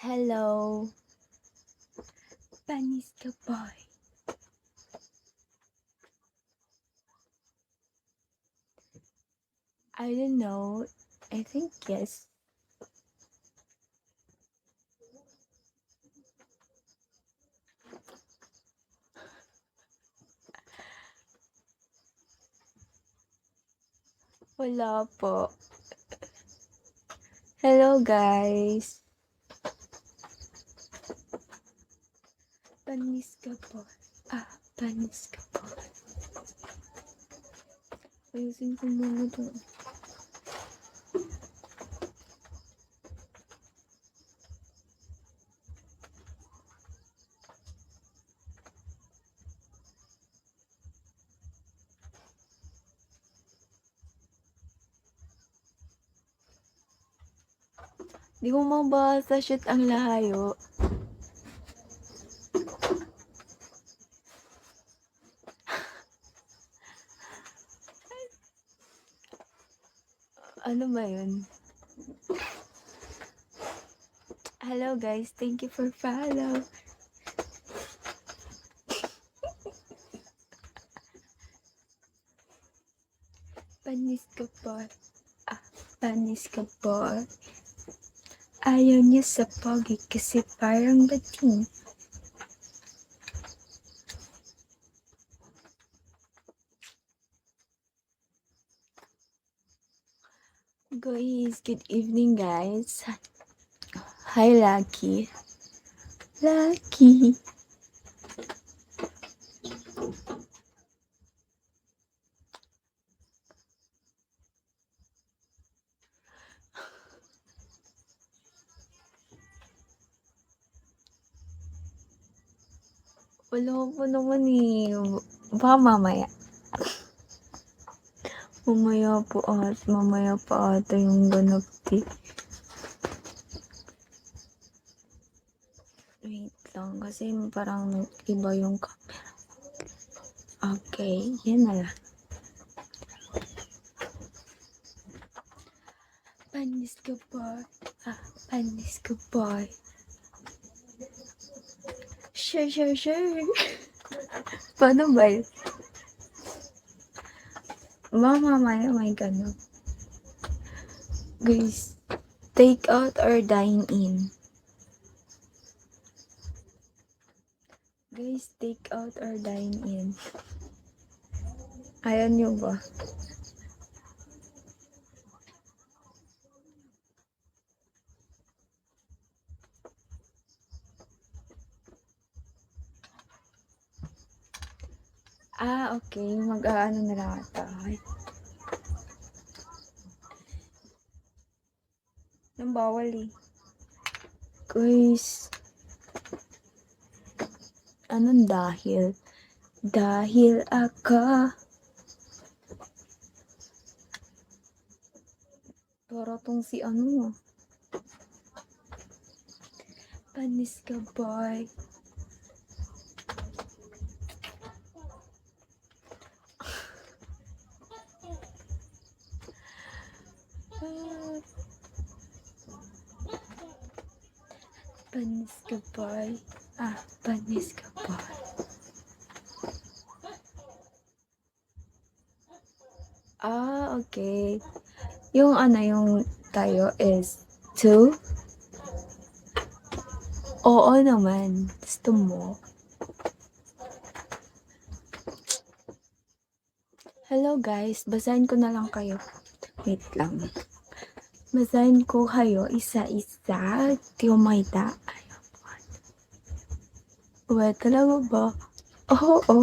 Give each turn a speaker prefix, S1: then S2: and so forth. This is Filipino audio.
S1: Hello. Panis ka boy. I don't know. I think yes. Wala po. Hello guys. Panis ka boy. Panis ka boy. Ayusin ko muna to. Di ko mabasa, shit ang lahayo. Ano ba yun? Hello guys, thank you for follow. Panis ka boy. Panis ka boy. Ayaw niya sa pogi kasi parang bating. Guys, good evening guys. Hi Lucky. Lucky. Wala pa naman eh. Baka mamaya. Mamaya pa ata yung ganap eh. Wait lang, kasi parang iba yung camera. Okay, yan na lang. Panis ka boy. Panis ka boy. Sure. Paano ba yun? Mamaya may ganap. Guys, take out or dine in? Guys, take out or dine in? Ayan nyo ba? Okay. Mag-aano na lang ata. Nang bawal eh. Guys, anong dahil? Dahil ako. Para tong si ano. Panis ka boy. Panis ka boy. Panis ka boy. Okay. Yung tayo is 2. Oo naman. Gusto mo? Hello guys. Basahin ko na lang kayo. Wait lang. Basahin ko kayo isa-isa. Di ko makita. Wait, talaga ba? Oo.